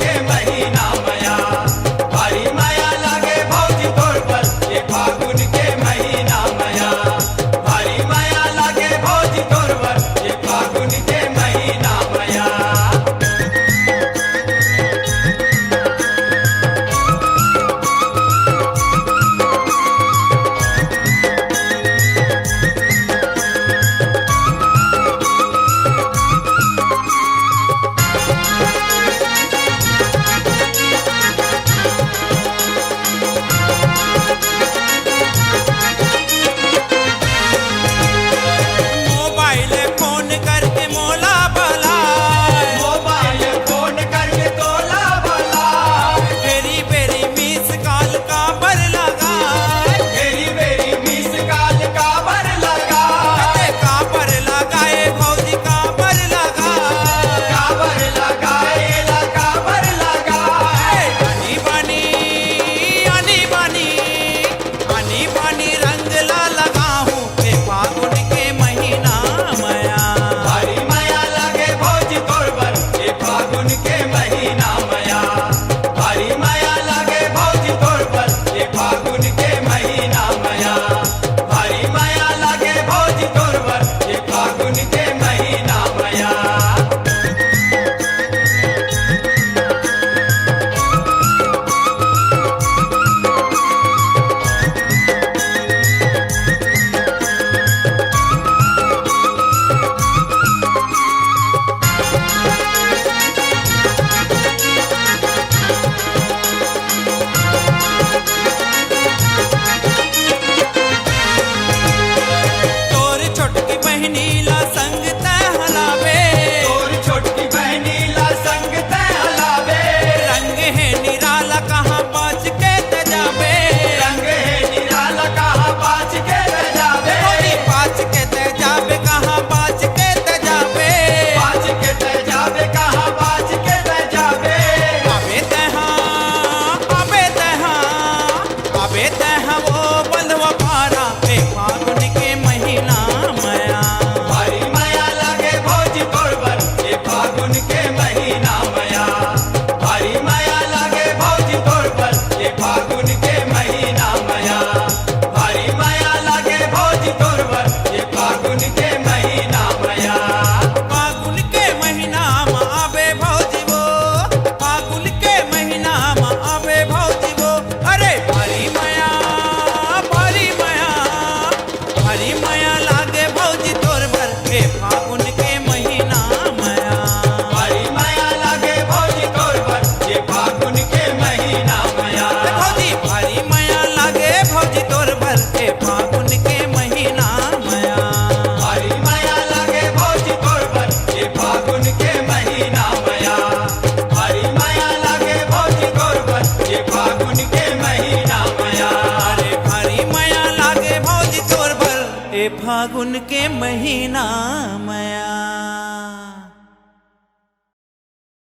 के महीना मया भारी माया लागे भौजी तोर पर ये फागुन के महीना मया भारी माया लागे भौजी तोर पर ये फागुन के महीना मया। मोबाइल फोन करके मोला भला मोबाइल फोन करके तोला भला बेरी बेरी मिस कॉल का बर लगा मेरी मेरी मिस काल का बर लगा का बर लगाए भौजी का बर लगा काबर लगाएला काबर लगा आनी बानी आनी बानी आनी बानी रंग ला लगा हूँ के फागुन के महीना मया भारी माया लागे भौजी तोर पर ये फागुन के महीना मया भारी माया लागे भौजी तोर पर ये फागुन के महीना मया भारी माया लागे भौजी तोर पर ये फागुन के महीना मया। तोर छोटकी बहनी ला संग तय हलावे तोर छोटकी बहनी ला संग ते हलावे रंग है निराला कहाँ बाज के त जावे रंग है निराला कहाँ बाज के रह जावे भौजी बाज के त जावे कहाँ बाज के त जावे बाज के रह जावे कहाँ बाज के रह जावे अबे तहाँ वो बंधवा पारा ए फागुन के महीना मया भारी माया लागे भौजी तोर पर ये फागुन के महीना मया भारी माया लागे भौजी तोर पर ये फागुन के महीना मया भारी माया लागे भौजी तोर पर ये फागुन के महीना मया। फागुन के महीना में आवे भौजी वो फागुन के महीना में आवे भौजी वो अरे भारी माया लागे भौजी तोर भर के फागुन के महीना मया भारी माया लागे भौजी तोर पर ये फागुन के महीना मया भौजी भारी माया लागे भौजी तोर भर के फागुन के महीना मया भारी माया लागे भौजी तोर पर ये फागुन के महीना मया भारी माया लागे भौजी तोर पर ये फागुन के महीना मया। अरे भारी माया लागे भौजी तोर भर ए फागुन के महीना में